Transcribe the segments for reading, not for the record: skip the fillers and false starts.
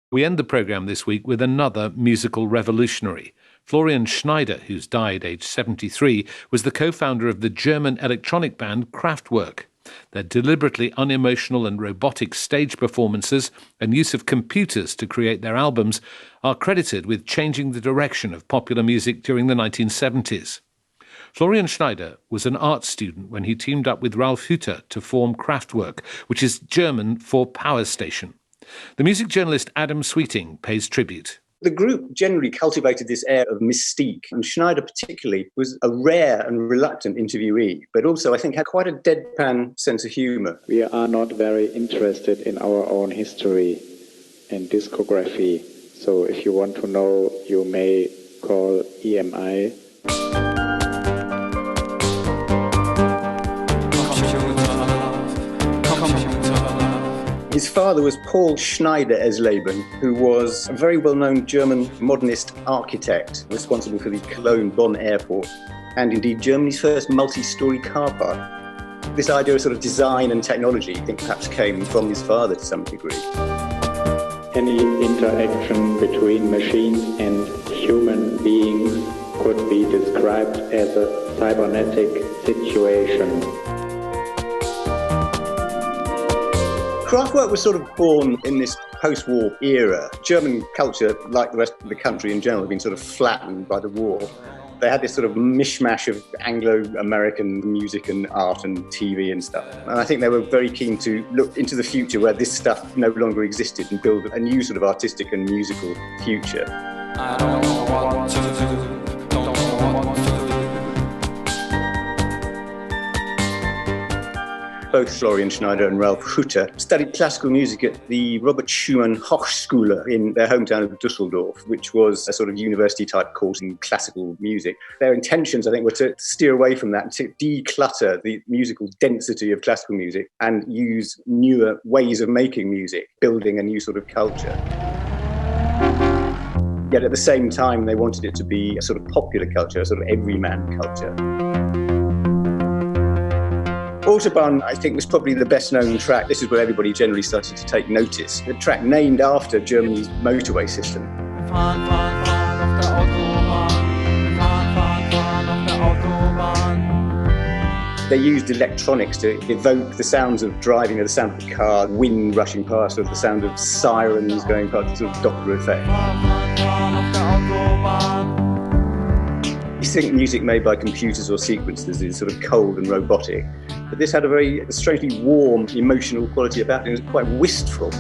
We end the programme this week with another musical revolutionary. Florian Schneider, who's died aged 73, was the co-founder of the German electronic band Kraftwerk. Their deliberately unemotional and robotic stage performances and use of computers to create their albums are credited with changing the direction of popular music during the 1970s. Florian Schneider was an art student when he teamed up with Ralf Hütter to form Kraftwerk, which is German for power station. The music journalist Adam Sweeting pays tribute. The group generally cultivated this air of mystique, and Schneider particularly was a rare and reluctant interviewee, but also I think had quite a deadpan sense of humour. We are not very interested in our own history and discography, so if you want to know, you may call EMI. His father was Paul Schneider-Esleben, who was a very well-known German modernist architect responsible for the Cologne-Bonn airport and indeed Germany's first multi-storey car park. This idea of sort of design and technology, I think, perhaps came from his father to some degree. Any interaction between machines and human beings could be described as a cybernetic situation. Kraftwerk was sort of born in this post-war era. German culture, like the rest of the country in general, had been sort of flattened by the war. They had this sort of mishmash of Anglo-American music and art and TV and stuff. And I think they were very keen to look into the future where this stuff no longer existed and build a new sort of artistic and musical future. I don't know what to do, don't know what to do. Both Florian Schneider and Ralf Hütter studied classical music at the Robert Schumann Hochschule in their hometown of Düsseldorf, which was a sort of university-type course in classical music. Their intentions, I think, were to steer away from that, to declutter the musical density of classical music and use newer ways of making music, building a new sort of culture. Yet at the same time, they wanted it to be a sort of popular culture, a sort of everyman culture. Autobahn, I think, was probably the best-known track. This is where everybody generally started to take notice. A track named after Germany's motorway system. They used electronics to evoke the sounds of driving, or the sound of the car, wind rushing past, or the sound of sirens going past, the sort of Doppler effect. You think music made by computers or sequencers is sort of cold and robotic, but this had a very strangely warm, emotional quality about it. It was quite wistful.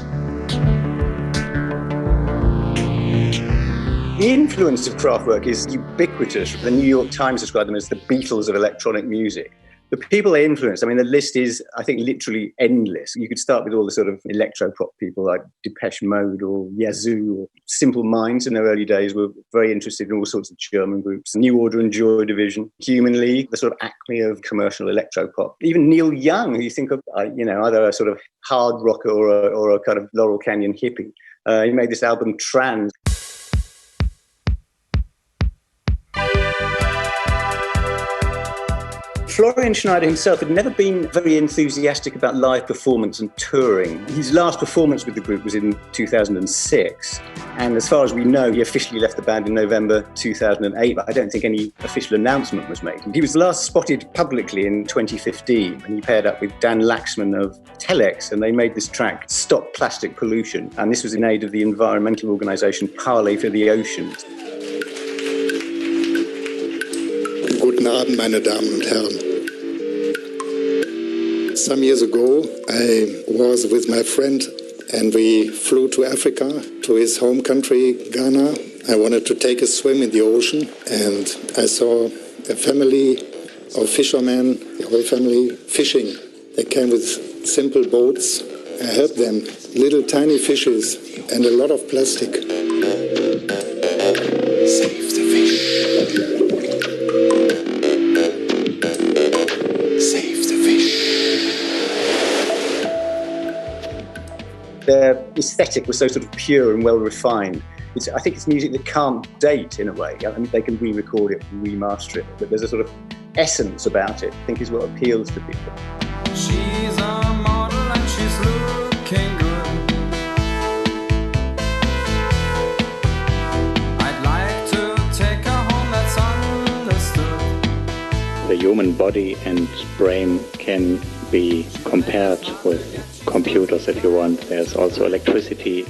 The influence of Kraftwerk is ubiquitous. The New York Times described them as the Beatles of electronic music. The people they influenced, I mean, the list is, I think, literally endless. You could start with all the sort of electro-pop people like Depeche Mode or Yazoo or Simple Minds in their early days were very interested in all sorts of German groups. New Order and Joy Division, Human League, the sort of acme of commercial electro-pop. Even Neil Young, who you think of, either a sort of hard rocker or a kind of Laurel Canyon hippie. He made this album Trans. Florian Schneider himself had never been very enthusiastic about live performance and touring. His last performance with the group was in 2006. And as far as we know, he officially left the band in November 2008, but I don't think any official announcement was made. He was last spotted publicly in 2015, and he paired up with Dan Laxman of Telex, and they made this track, Stop Plastic Pollution. And this was in aid of the environmental organisation Parley for the Oceans. Guten Abend, meine Damen und Herren. Some years ago, I was with my friend and we flew to Africa, to his home country, Ghana. I wanted to take a swim in the ocean and I saw a family of fishermen, the whole family fishing. They came with simple boats. I helped them, little tiny fishes and a lot of plastic. Save the fish. Their aesthetic was so sort of pure and well refined. I think it's music that can't date in a way. I mean, they can re-record it, remaster it, but there's a sort of essence about it, I think is what appeals to people. She's a model and she's looking good. human body and brain can be compared with computers if you want. There's also electricity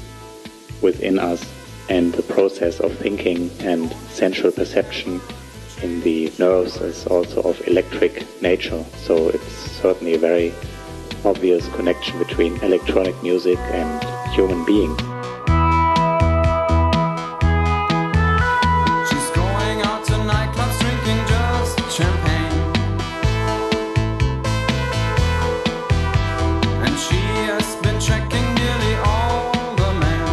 within us, and the process of thinking and sensual perception in the nerves is also of electric nature. So it's certainly a very obvious connection between electronic music and human beings. She's going out to nightclubs, drinking just champagne. And she has been checking nearly all the men.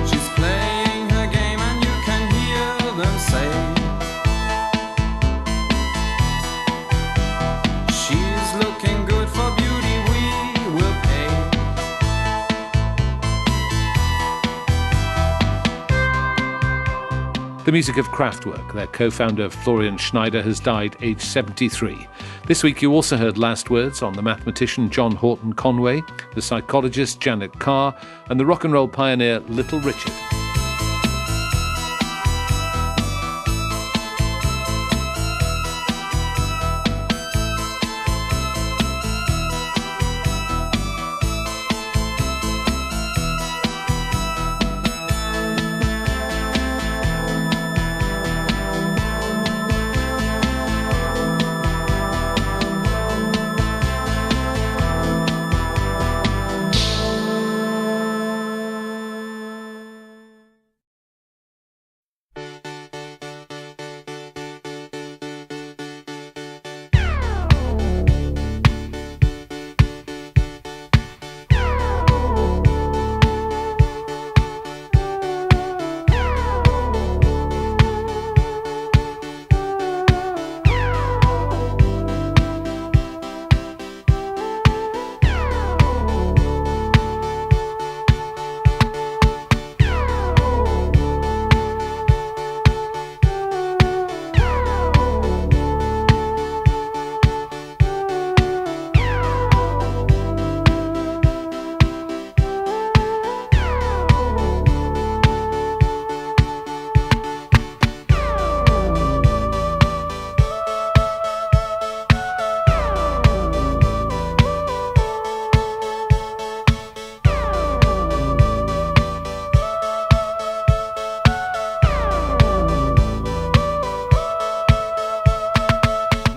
She's playing her game and you can hear them say, she's looking good for beauty, we will pay. The music of Kraftwerk, their co-founder Florian Schneider, has died aged 73. This week you also heard last words on the mathematician John Horton Conway, the psychologist Janet Carr, and the rock and roll pioneer Little Richard.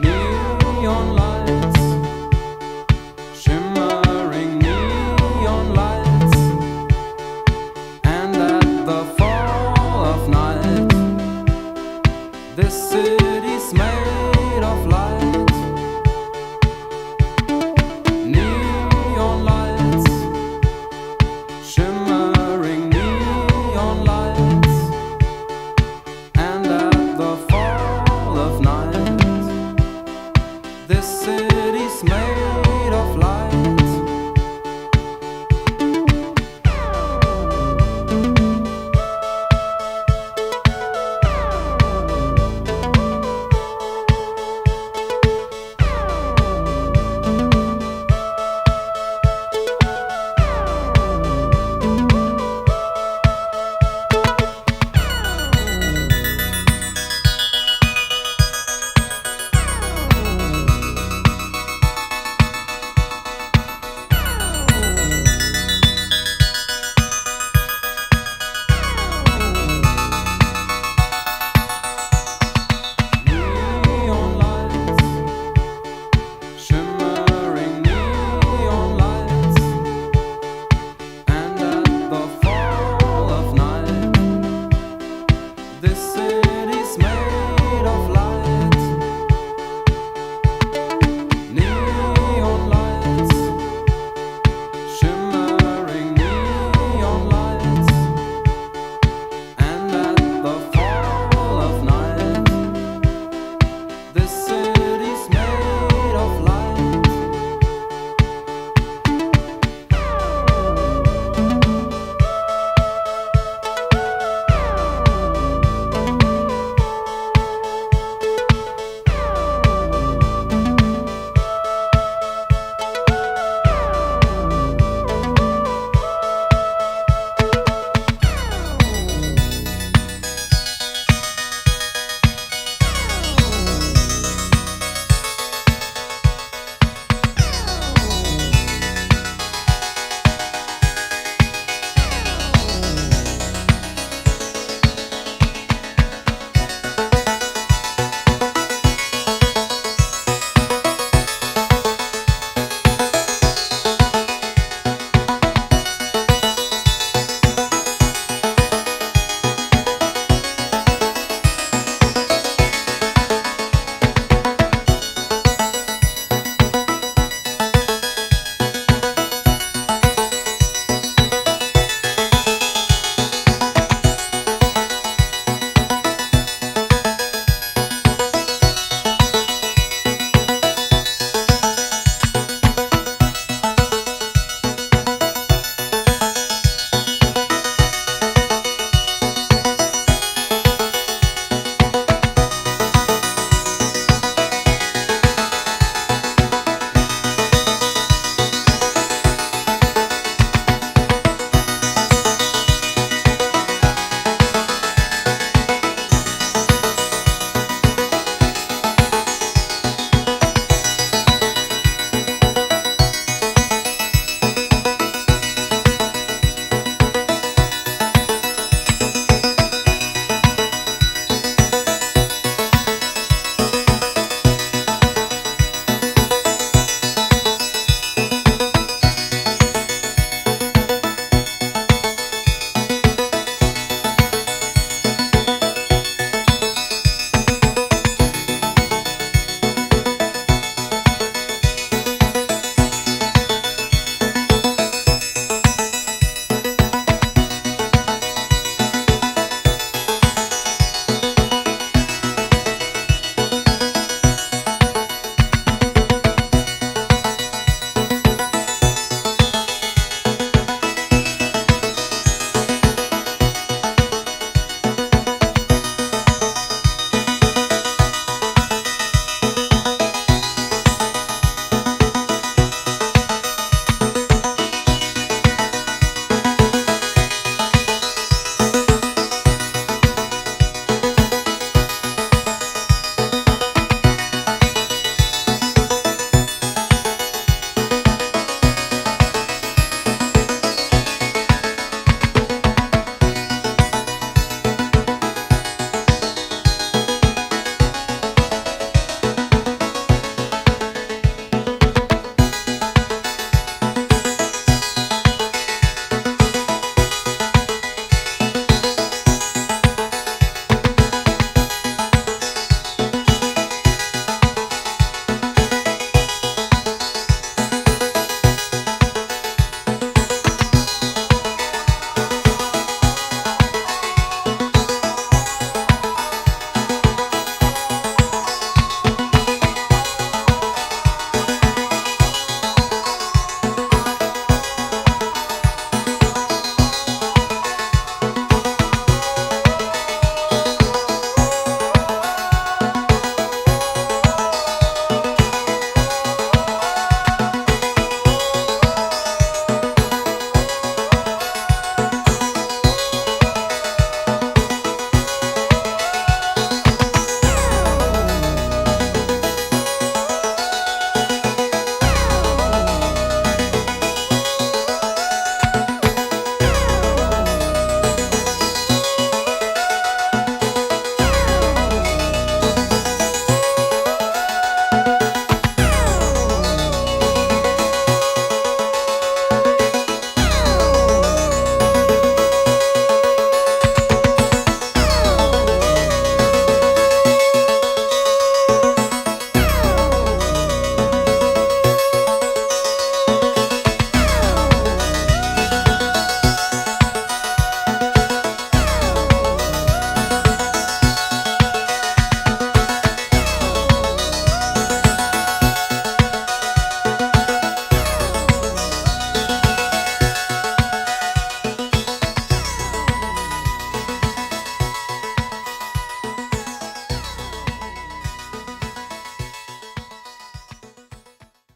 Neon lights, shimmering neon lights, and at the fall of night, this city's made of light. Neon lights, shimmering neon lights, and at the fall of night, this city's made of light.